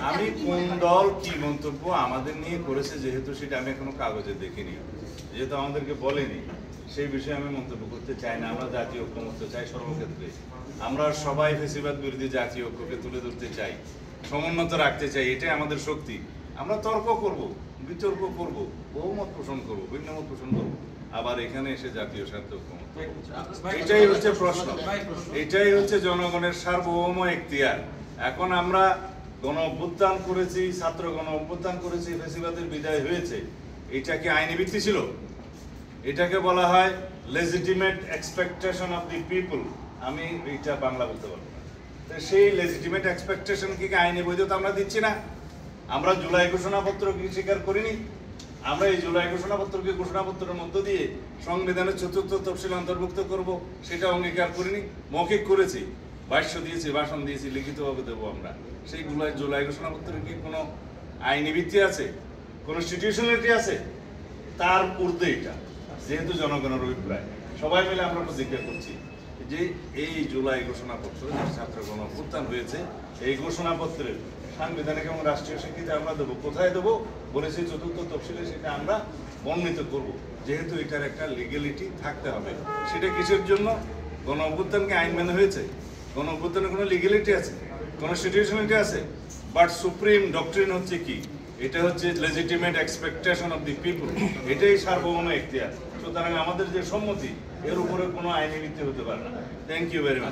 আমি কোন দল কি মন্তব্য আমাদের নিয়ে করেছে যেহেতু সেটা আমি এখনো কাগজে দেখিনি, যেহেতু আমাদেরকে বলেনি, সেই বিষয়ে আমি মন্তব্য করতে চাই না। আমরা জাতীয় ঐক্যমত্য চাই সর্বক্ষেত্রে, আমরা সবাই ফেসিবাদ বিরোধী জাতীয় ঐক্যকে তুলে ধরতে চাই, সমুন্নত রাখতে চাই, এটাই আমাদের শক্তি। আমরা তর্ক করব, বিতর্ক করব, বহুমত পোষণ করব, ভিন্নমত পোষণ করব, আবার এখানে এসে জাতীয় স্বার্থ ঐক্যমত্য, এটাই হচ্ছে প্রশ্ন, এটাই হচ্ছে জনগণের সার্বভৌম এখতিয়ার। এখন আমরা গণ অভ্যুত্থান করেছি, ছাত্র গণ অভ্যুত্থান করেছি, ফেসিবাদের বিদায় হয়েছে, এটা কি আইনি ভিত্তি ছিল? এটাকে বলা হয় legitimate expectation of the people. আমি এইটা বাংলা বলতে পারবো না। সেই লেজিটিমেট এক্সপেকটেশন কি আইনি বৈধতা আমরা দিচ্ছি না? আমরা জুলাই ঘোষণাপত্র কি স্বীকার করিনি? আমরা এই জুলাই ঘোষণাপত্রকে ঘোষণাপত্রের মধ্য দিয়ে সংবিধানের ৪র্থ তফসিল অন্তর্ভুক্ত করব, সেটা অঙ্গীকার করিনি? মৌখিক করেছি, ভাষ্য দিয়েছি, ভাষণ দিয়েছি, লিখিতভাবে দেবো আমরা। সেইগুলো জুলাই ঘোষণাপত্রের কি কোনো আইনি ভিত্তি আছে, কনস্টিটিউশনালিটি আছে? তার ঊর্ধ্বে এটা, যেহেতু জনগণের অভিপ্রায়, সবাই মিলে আমরা প্রতিজ্ঞা করছি যে এই জুলাই ঘোষণাপত্র, ছাত্র গণ অভ্যুত্থান হয়েছে, এই ঘোষণাপত্রের সাংবিধানিক এবং রাষ্ট্রীয় স্বীকৃতি আমরা দেবো। কোথায় দেবো বলেছি? ৪র্থ তফসিলে সেটা আমরা বর্ণিত করব, যেহেতু এটার একটা লিগ্যালিটি থাকতে হবে। সেটা কিসের জন্য? গণ অভ্যুত্থানকে আইন মেনে হয়েছে, গণ অভ্যুত্থানের কোনো লিগ্যালিটি আছে, কনস্টিটিউশনালিটি আছে, বাট সুপ্রিম ডক্ট্রিন হচ্ছে কি? এটা হচ্ছে legitimate expectation of the people, এটাই সার্বভৌম এখতিয়ার। সুতরাং আমাদের যে সম্মতি, এর উপরে কোনো আইনি ভিত্তি হতে পারে না। Thank you very much.